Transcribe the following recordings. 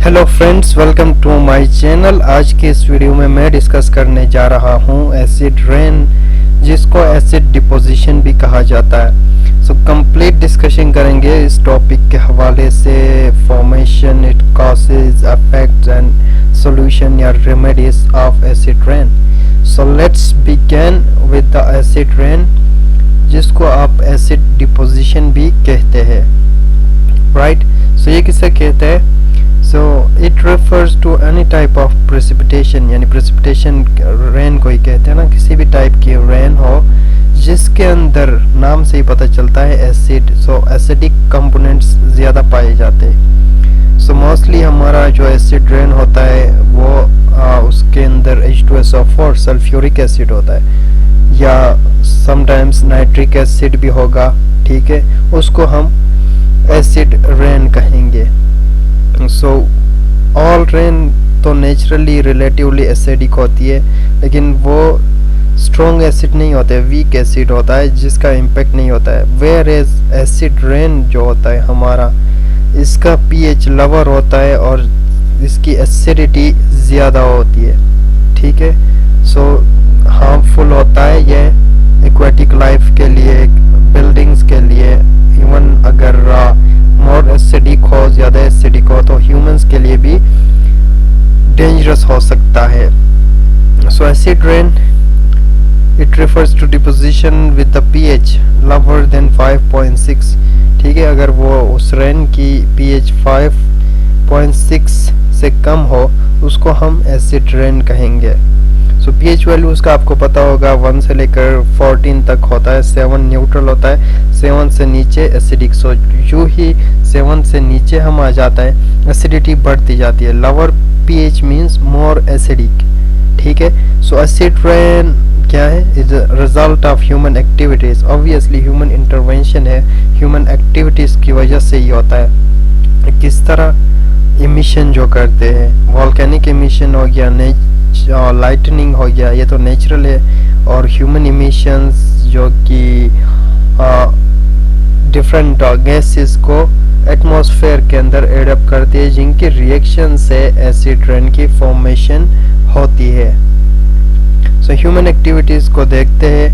Hello friends, welcome to my channel. आज के इस वीडियो में मैं डिस्कस करने जा रहा हूँ एसिड रेन, जिसको एसिड डिपोजिशन भी कहा जाता है। सो कंप्लीट डिस्कशन करेंगे इस टॉपिक के हवाले से, formation, it causes, effects and solution या remedies of acid rain. So let's begin with the acid rain, जिसको आप एसिड डिपोजिशन भी कहते हैं, राइट। सो ये किसे कहते हैं? So it refers to any type of precipitation, यानी precipitation रेन को ही कहते हैं ना, किसी भी टाइप की रेन हो जिसके अंदर नाम से ही पता चलता है एसिड। सो एसिडिक कंपोनेंट्स ज़्यादा पाए जाते हैं। सो मोस्टली हमारा जो एसिड रेन होता है वो उसके अंदर H2SO4 सल्फ्यूरिक एसिड होता है, या समटाइम्स नाइट्रिक एसिड भी होगा, ठीक है। उसको हम एसिड रेन कहेंगे। सो ऑल रेन तो नेचुरली रिलेटिवली एसिडिक होती है, लेकिन वो स्ट्रॉन्ग एसिड नहीं होते, वीक एसिड होता है जिसका इम्पैक्ट नहीं होता है। वेयर एज एसिड रेन जो होता है हमारा, इसका पीएच लोअर होता है और इसकी एसिडिटी ज़्यादा होती है, ठीक है। सो हार्मफुल होता है ये एक्वेटिक लाइफ के लिए, बिल्डिंग्स के लिए। इवन अगर मोर एसिडिक हो, ज़्यादा एसिडिक हो, तो ह्यूमंस के लिए भी डेंजरस हो सकता है। So acid rain, it refers to deposition with the pH lower than 5.6, ठीक है। अगर वो उस रेन की पीएच 5.6 से कम हो, उसको हम एसिड रेन कहेंगे। सो पीएच वैल्यू उसका आपको पता होगा 1 से लेकर 14 तक होता है। 7 न्यूट्रल होता है, 7 से नीचे एसिडिक। सो जो ही 7 से नीचे हम आ जाता है, एसिडिटी बढ़ती जाती है। Lower pH means more acidic, ठीक है। सो एसिड रेन क्या है? Is a result of human activities. Obviously human intervention है, ह्यूमन एक्टिविटीज की वजह से ही होता है। किस तरह? इमिशन जो करते हैं, वॉल्केनिक इमिशन हो गया, लाइटनिंग हो गया, ये तो नेचुरल है। और ह्यूमन इमिशंस जो कि डिफरेंट गैसेस को एटमॉस्फेयर के अंदर एडअप करती है, जिनके रिएक्शन से एसिड रेन की फॉर्मेशन होती है। सो ह्यूमन एक्टिविटीज को देखते हैं।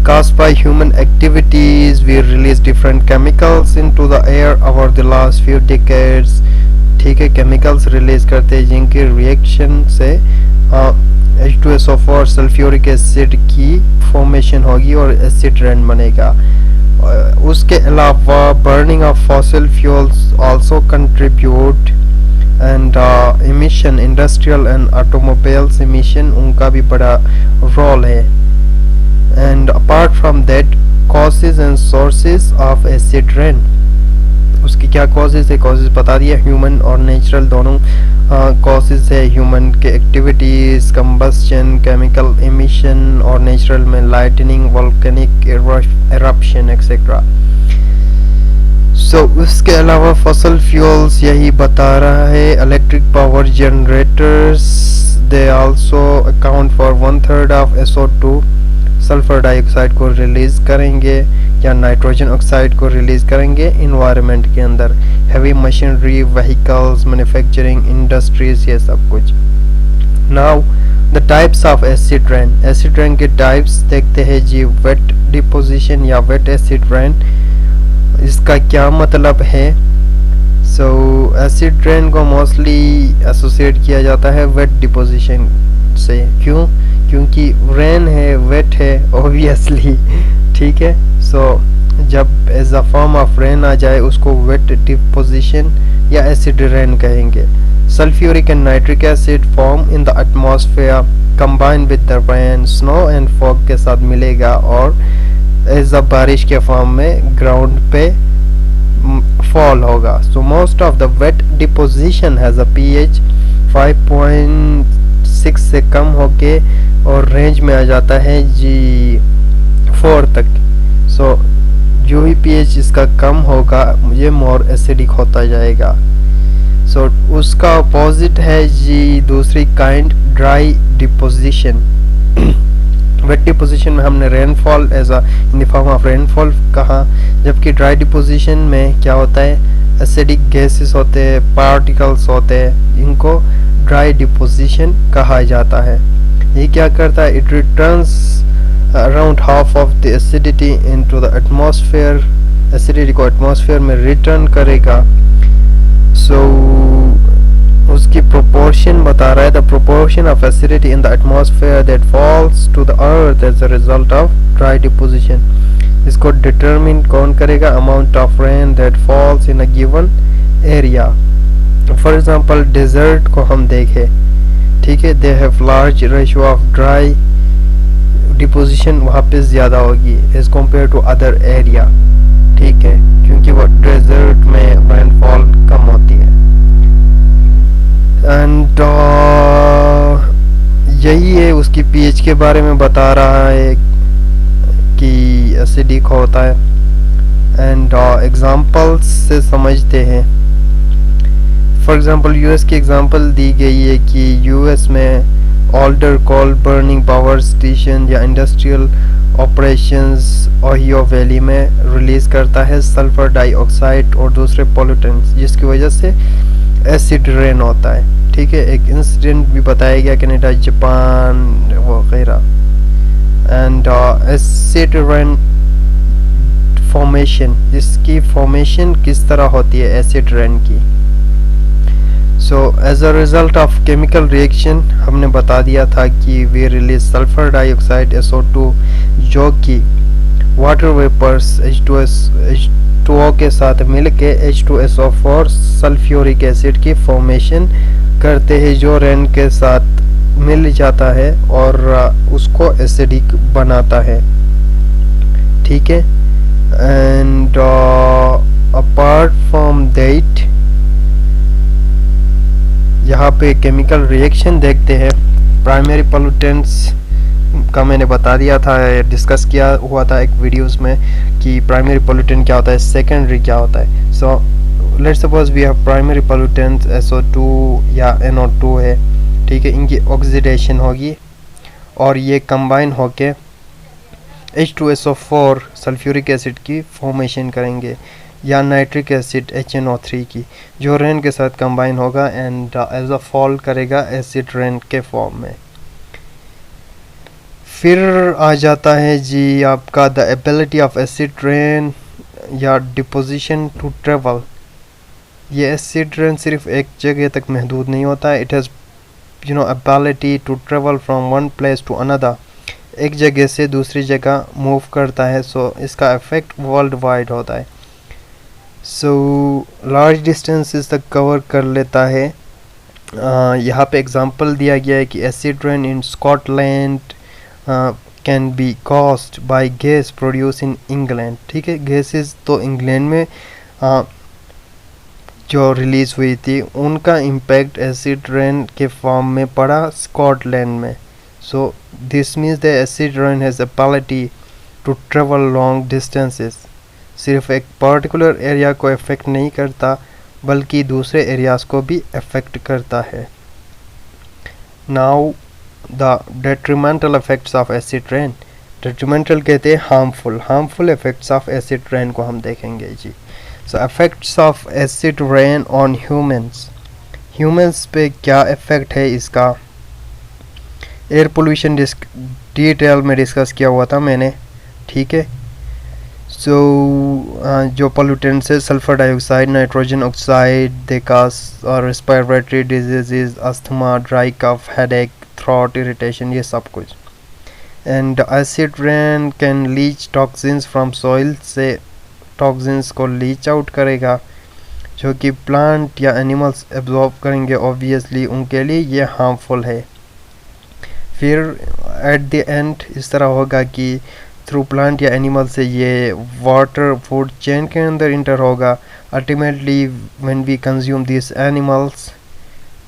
Caused by human activities, we release different chemicals into the air over the last few decades, ठीक है। केमिकल्स रिलीज करते हैं जिनकी रिएक्शन से H2SO4 सल्फ्यूरिक एसिड की फॉर्मेशन होगी और एसिड रेन बनेगा। उसके अलावा burning of fossil fuels also contribute, and emission, industrial and automobiles emission, उनका भी बड़ा रोल है। And apart from that, causes and sources of acid rain, उसकी क्या कॉजेज है? कॉजेज बता दिया, ह्यूमन और नेचुरल दोनों कॉजेज है। ह्यूमन के एक्टिविटीज, कंबस्शन, केमिकल इमिशन, और नेचुरल में लाइटनिंग, वोल्केनिक एरप्शन एक्सेट्रा। सो उसके अलावा फॉसिल फ्यूल्स यही बता रहा है। Electric power generators, they also account for 1/3 of SO2, sulphur dioxide को रिलीज करेंगे या नाइट्रोजन ऑक्साइड को रिलीज करेंगे इन्वायरमेंट के अंदर। Heavy machinery, vehicles, manufacturing industries, ये सब कुछ। Now the types of acid rain. Acid rain के टाइप्स देखते हैं जी। वेट डिपोजिशन या वेट एसिड रेन, इसका क्या मतलब है? सो एसिड रेन को मोस्टली एसोसिएट किया जाता है वेट डिपोजिशन से। क्यों? क्योंकि रेन है, वेट है, ऑब्वियसली, ठीक है। सो जब as a form of rain आ जाए, उसको वेट डिपोजिशन या एसिड रेन कहेंगे। Sulphuric and nitric acid form in the atmosphere, combine with the rain, snow and fog के साथ मिलेगा और एज अ बारिश के फॉर्म में ग्राउंड पे फॉल होगा। So most of the wet deposition has a pH 5.6 से कम होके और रेंज में आ जाता है जी 4 तक। सो जो भी पीएच इसका कम होगा, ये मोर एसिडिक होता जाएगा। सो उसका अपोजिट है जी दूसरी kind, dry deposition. Wet deposition में हमने rainfall as a in the form of rainfall कहा, जबकि ड्राई डिपोजिशन में क्या होता है? एसिडिक गैसेस होते हैं, पार्टिकल्स होते हैं, इनको ड्राई डिपोजिशन कहा जाता है। ये क्या करता है, it returns around half of the acidity into the atmosphere, acidity को एटमॉस्फेयर में रिटर्न करेगा। सो उसकी प्रोपोर्शन बता रहा है, the proportion of acidity in the atmosphere that falls to the earth as a result of dry deposition. इसको determine कौन करेगा, amount of rain that falls in a given area. For example desert को हम देखें, ठीक है, they have large ratio of dry deposition, वहाँ पे ज़्यादा होगी as compare to other area, ठीक है, क्योंकि वो डेजर्ट में रेनफॉल कम होती है। एंड यही है, उसकी पीएच के बारे में बता रहा है कि एसिडिक होता है। एंड एग्जांपल्स से समझते हैं। फॉर एग्जांपल यूएस की एग्जांपल दी गई है कि यूएस में ऑल्डर कोल बर्निंग पावर स्टेशन या इंडस्ट्रियल ऑपरेशंस ओहियो वैली में रिलीज करता है सल्फर डाइऑक्साइड और दूसरे पोल्यूटेंट्स, जिसकी वजह से एसिड रेन होता है, ठीक है। एक इंसिडेंट भी बताया गया कनाडा, जापान वगैरह। एंड एसिड रेन फॉर्मेशन, इसकी फॉर्मेशन किस तरह होती है एसिड रेन की। So as a result of chemical reaction हमने बता दिया था कि we release sulphur dioxide SO2, जो कि वाटर वेपर्स H2O के साथ मिलके H2SO4 सल्फ्यूरिक एसिड की फॉर्मेशन करते हैं, जो रेन के साथ मिल जाता है और उसको एसिडिक बनाता है, ठीक है। एंड अपार्ट फ्रॉम दैट, यहाँ पे केमिकल रिएक्शन देखते हैं। प्राइमरी पोल्यूटेंट्स का मैंने बता दिया था, डिस्कस किया हुआ था एक वीडियोस में कि प्राइमरी पोल्यूटेंट क्या होता है, सेकेंडरी क्या होता है। So let's suppose we have primary pollutants SO2 या NO2 है, ठीक है, इनकी ऑक्सीडेशन होगी और ये कंबाइन होके H2SO4 सल्फ्यूरिक एसिड की फॉर्मेशन करेंगे, या नाइट्रिक एसिड HNO3 की, जो रेन के साथ कंबाइन होगा एंड एज अ फॉल करेगा एसिड रेन के फॉर्म में। फिर आ जाता है जी आपका the ability of acid rain या डिपोजिशन टू ट्रेवल। ये एसिड रेन सिर्फ एक जगह तक महदूद नहीं होता है, it has ability to travel from one place to another, एक जगह से दूसरी जगह मूव करता है। सो इसका इफेक्ट वर्ल्ड वाइड होता है। सो लार्ज डिस्टेंसेस तक कवर कर लेता है। यहाँ पे एग्जांपल दिया गया है कि acid rain in Scotland can be caused by gas produce in England, ठीक है। गैसेस तो इंग्लैंड में जो रिलीज हुई थी, उनका इम्पैक्ट एसिड रेन के फॉर्म में पड़ा स्कॉटलैंड में। So this means the acid rain has ability to travel long distances, सिर्फ एक पर्टिकुलर एरिया को इफेक्ट नहीं करता बल्कि दूसरे एरियाज को भी इफेक्ट करता है। Now the detrimental effects of acid rain, detrimental कहते हैं harmful effects of acid rain को हम देखेंगे जी। So effects of acid rain on humans पे क्या इफेक्ट है इसका। एयर पोल्यूशन डिटेल में डिस्कस किया हुआ था मैंने, ठीक है। सो जो पोल्यूटेंट्स है sulphur dioxide, nitrogen oxide, they cause respiratory diseases, asthma, dry cough, headache, throat irritation, ये सब कुछ। And acid rain can leach toxins from soil, से टॉक्सिन्स को लीच आउट करेगा, जो कि प्लांट या एनिमल्स एब्जॉर्ब करेंगे, ऑब्वियसली उनके लिए ये हार्मफुल है। फिर एट द एंड इस तरह होगा कि थ्रू प्लांट या एनिमल से ये वाटर फूड चेन के अंदर इंटर होगा। Ultimately when we consume this animals,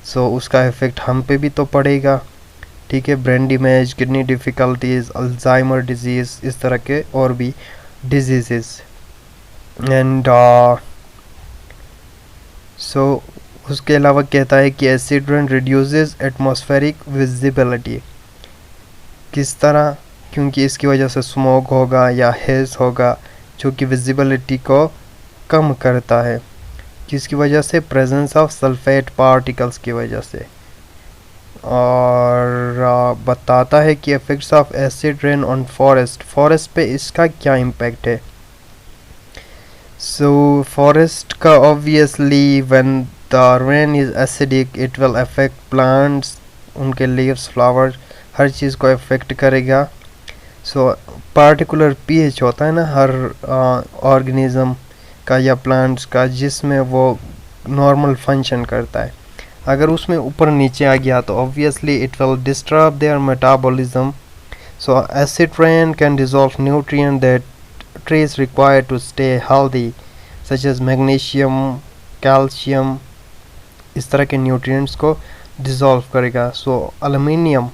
so उसका इफेक्ट हम पे भी तो पड़ेगा, ठीक है। Brain damage, kidney difficulties, Alzheimer disease, इस तरह के और भी डिजीज़। एंड सो उसके अलावा कहता है कि acid rain reduces atmospheric visibility. किस तरह, क्योंकि इसकी वजह से स्मोक होगा या हेज़ होगा, जो कि विजिबिलिटी को कम करता है। किसकी वजह से? प्रेजेंस ऑफ सल्फेट पार्टिकल्स की वजह से। और बताता है कि effects of acid rain on forest पे इसका क्या इम्पैक्ट है। सो फॉरेस्ट का obviously when the rain is acidic it will affect plants, उनके लीव्स, फ्लावर, हर चीज़ को अफेक्ट करेगा। सो पार्टिकुलर पीएच होता है ना हर ऑर्गेनिज्म का या प्लांट्स का, जिसमें वो नॉर्मल फंक्शन करता है। अगर उसमें ऊपर नीचे आ गया तो obviously it will disturb their metabolism. So acid rain can dissolve nutrient that trees require to stay healthy such as magnesium, calcium, इस तरह के न्यूट्रिएंट्स को डिसॉल्व करेगा। सो aluminium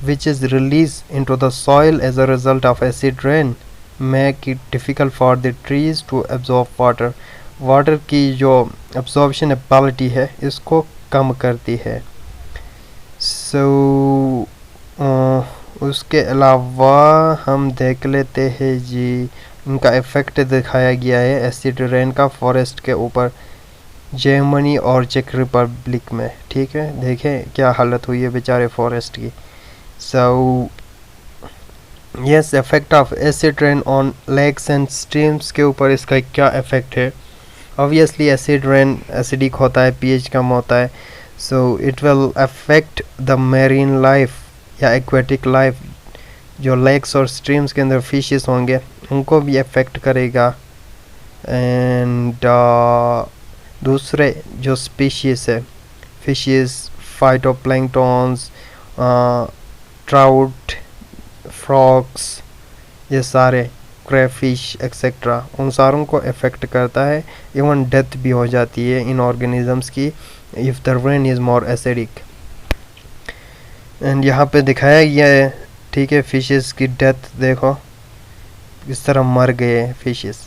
which is released into the soil as a result of acid rain make it difficult for the trees to absorb water. Water की जो absorption ability है इसको कम करती है। सो उसके अलावा हम देख लेते हैं जी, इनका इफ़ेक्ट दिखाया गया है एसिड रेन का फॉरेस्ट के ऊपर जर्मनी और चेक रिपब्लिक में। ठीक है, देखें क्या हालत हुई है बेचारे फॉरेस्ट की। So yes, effect of acid rain on lakes and streams के ऊपर इसका क्या इफ़ेक्ट है। ऑब्वियसली एसिड रेन एसिडिक होता है, पीएच कम होता है, so it will affect the marine life या एक्वेटिक लाइफ, जो लेक्स और स्ट्रीम्स के अंदर फिशेस होंगे उनको भी अफेक्ट करेगा। एंड दूसरे जो स्पीशीज है, फिशेस, फाइटोप्लैंक्टन्स, ट्राउट, फ्रॉग्स, ये सारे क्रेफिश एक्सेट्रा, उन सारों को अफेक्ट करता है। इवन डेथ भी हो जाती है इन ऑर्गेनिजम्स की if the rain is more acidic. And यहाँ पे दिखाया गया है, ठीक है, फिशेस की डेथ देखो इस तरह मर गए fishes.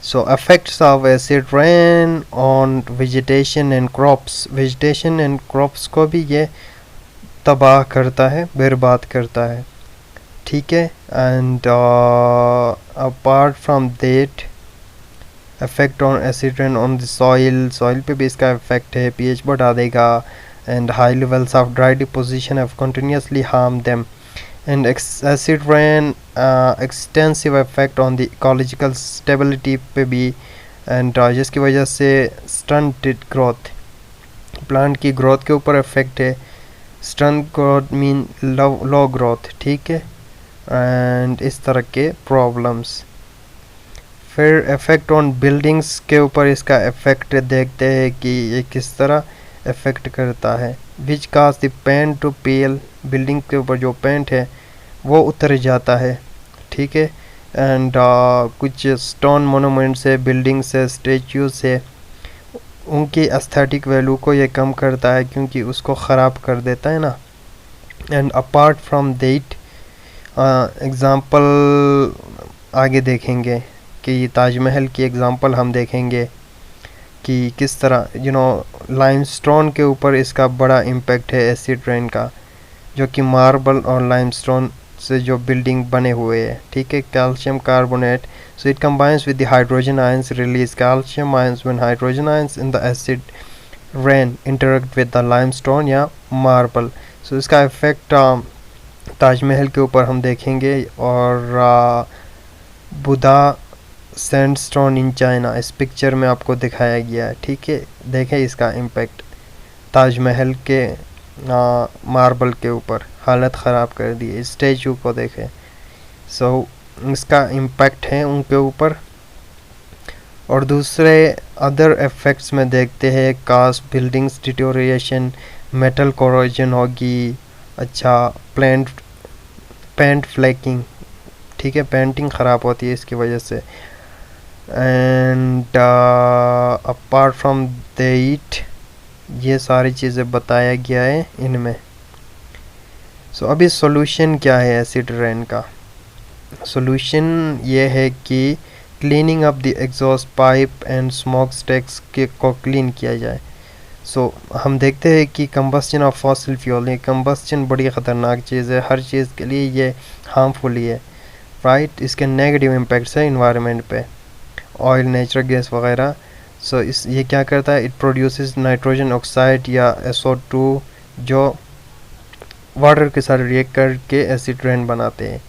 So effects of acid rain on vegetation and crops, vegetation and crops को भी ये तबाह करता है, बर्बाद करता है। ठीक है, and apart from that effect on acid rain on the soil, soil पे भी इसका इफेक्ट है, पीएच बढ़ा देगा। And high levels of dry deposition have continuously harm them. And acid rain extensive effect on the ecological stability पे भी, and जिसकी वजह से stunted growth, प्लांट की ग्रोथ के ऊपर इफेक्ट है। स्टंट ग्रोथ मीन लो ग्रोथ, ठीक है, एंड इस तरह के प्रॉब्लम्स। फिर इफेक्ट ऑन बिल्डिंग्स के ऊपर इसका इफेक्ट देखते हैं कि ये किस तरह इफेक्ट करता है। Which cause the paint to peel, building के ऊपर जो पेंट है वो उतर जाता है। ठीक है, एंड कुछ स्टोन मोनूमेंट्स है, बिल्डिंग्स है, स्टेच्यूज है, उनकी एस्थेटिक वैल्यू को ये कम करता है क्योंकि उसको ख़राब कर देता है ना। And apart from that example आगे देखेंगे कि ताजमहल की एग्ज़ाम्पल हम देखेंगे कि किस तरह लाइमस्टोन के ऊपर इसका बड़ा इम्पैक्ट है एसिड रेन का, जो कि मार्बल और लाइमस्टोन से जो बिल्डिंग बने हुए हैं। ठीक है, calcium carbonate, so it combines with the hydrogen ions, release calcium ions when hydrogen ions in the acid rain interact with the limestone या मार्बल। सो इसका इफेक्ट ताजमहल के ऊपर हम देखेंगे, और बुधा सैंडस्टोन इन चाइना इस पिक्चर में आपको दिखाया गया है। ठीक है, देखें इसका इम्पेक्ट ताजमहल के मार्बल के ऊपर, हालत ख़राब कर दी है। स्टैचू को देखें, सो इसका इम्पैक्ट है उनके ऊपर। और दूसरे अदर इफ़ेक्ट्स में देखते हैं, cost buildings deterioration, metal corrosion होगी, अच्छा पेंट फ्लैकिंग, ठीक है, पेंटिंग ख़राब होती है इसकी वजह से। एंड अपार्ट फ्रॉम दैट ये सारी चीज़ें बताया गया है इनमें। सो अभी सॉल्यूशन क्या है एसिड रेन का? सॉल्यूशन ये है कि cleaning up the exhaust pipe and smoke stacks के को क्लीन किया जाए। सो हम देखते हैं कि कंबस्शन ऑफ फॉसिल फ्यूल, ये कंबस्शन बड़ी ख़तरनाक चीज़ है, हर चीज़ के लिए ये हार्मफुल ही है, राइट। इसके नेगेटिव इम्पैक्ट्स है इन्वायरमेंट पे, ऑयल, नेचुरल गैस वगैरह। सो इस ये क्या करता है, इट प्रोड्यूसेस नाइट्रोजन ऑक्साइड या SO2 जो वाटर के साथ रिएक्ट करके एसिड रेन बनाते हैं।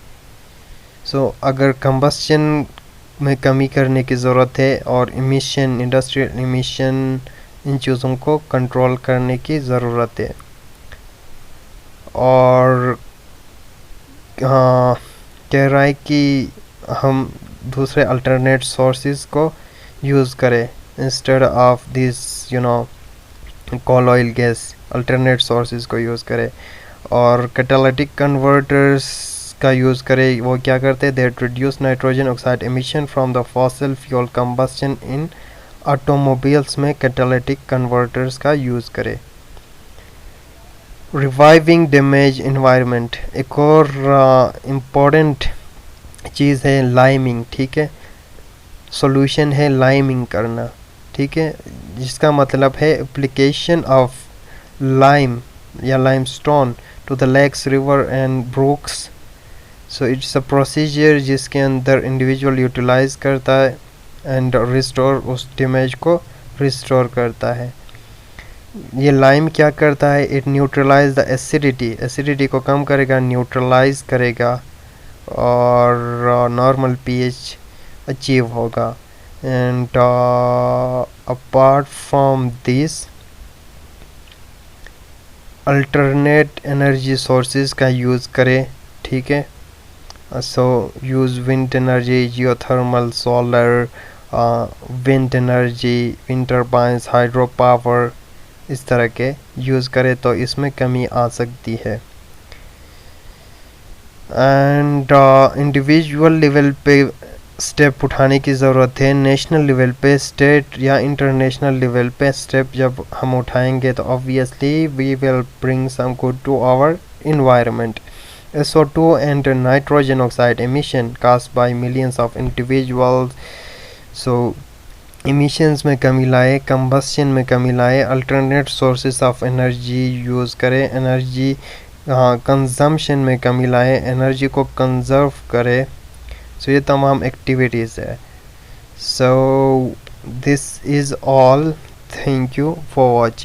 सो अगर कंबस्शन में कमी करने की ज़रूरत है और इमिशन, इंडस्ट्रियल इमिशन, इन चीज़ों को कंट्रोल करने की ज़रूरत है। और हाँ, कह रहा है कि हम दूसरे अल्टरनेट सोर्सेज को यूज़ करें instead of this coal oil gas, alternate sources को यूज़ करें। और कैटालिटिक कन्वर्टर्स का यूज़ करें। वो क्या करते हैं, they reduce nitrogen oxide emission from the fossil fuel combustion in automobiles में कैटालिटिक कन्वर्टर्स का यूज़ करें। रिवाइविंग डैमेज इन्वायरमेंट, एक और इम्पोर्टेंट चीज़ है लाइमिंग, ठीक है। सॉल्यूशन है लाइमिंग करना, ठीक है, जिसका मतलब है एप्लीकेशन ऑफ लाइम या limestone to the lakes, river and brooks. So it's a procedure जिसके अंदर इंडिविजुअल यूटिलाइज करता है एंड रिस्टोर, उस डैमेज को रिस्टोर करता है। ये लाइम क्या करता है, it neutralize the acidity, acidity को कम करेगा, न्यूट्रलाइज करेगा और नॉर्मल पीएच अचीव होगा। And apart from this alternate energy sources का यूज़ करें, ठीक है। So use wind energy, geothermal, solar, wind energy, wind turbines, hydro power, इस तरह के यूज़ करें तो इसमें कमी आ सकती है। एंड इंडिविजुअल लेवल पे स्टेप उठाने की ज़रूरत है। नेशनल लेवल पे, स्टेट या इंटरनेशनल लेवल पे स्टेप जब हम उठाएंगे तो obviously we will bring some good to our environment. SO2 and nitrogen oxide emission caused by millions of individuals. So emissions में कमी लाए, combustion में कमी लाए, alternate sources of energy use करें, एनर्जी कंजम्पशन में कमी लाए, एनर्जी को कंजर्व करे। सो ये तमाम एक्टिविटीज़ है। So this is all, thank you for watching.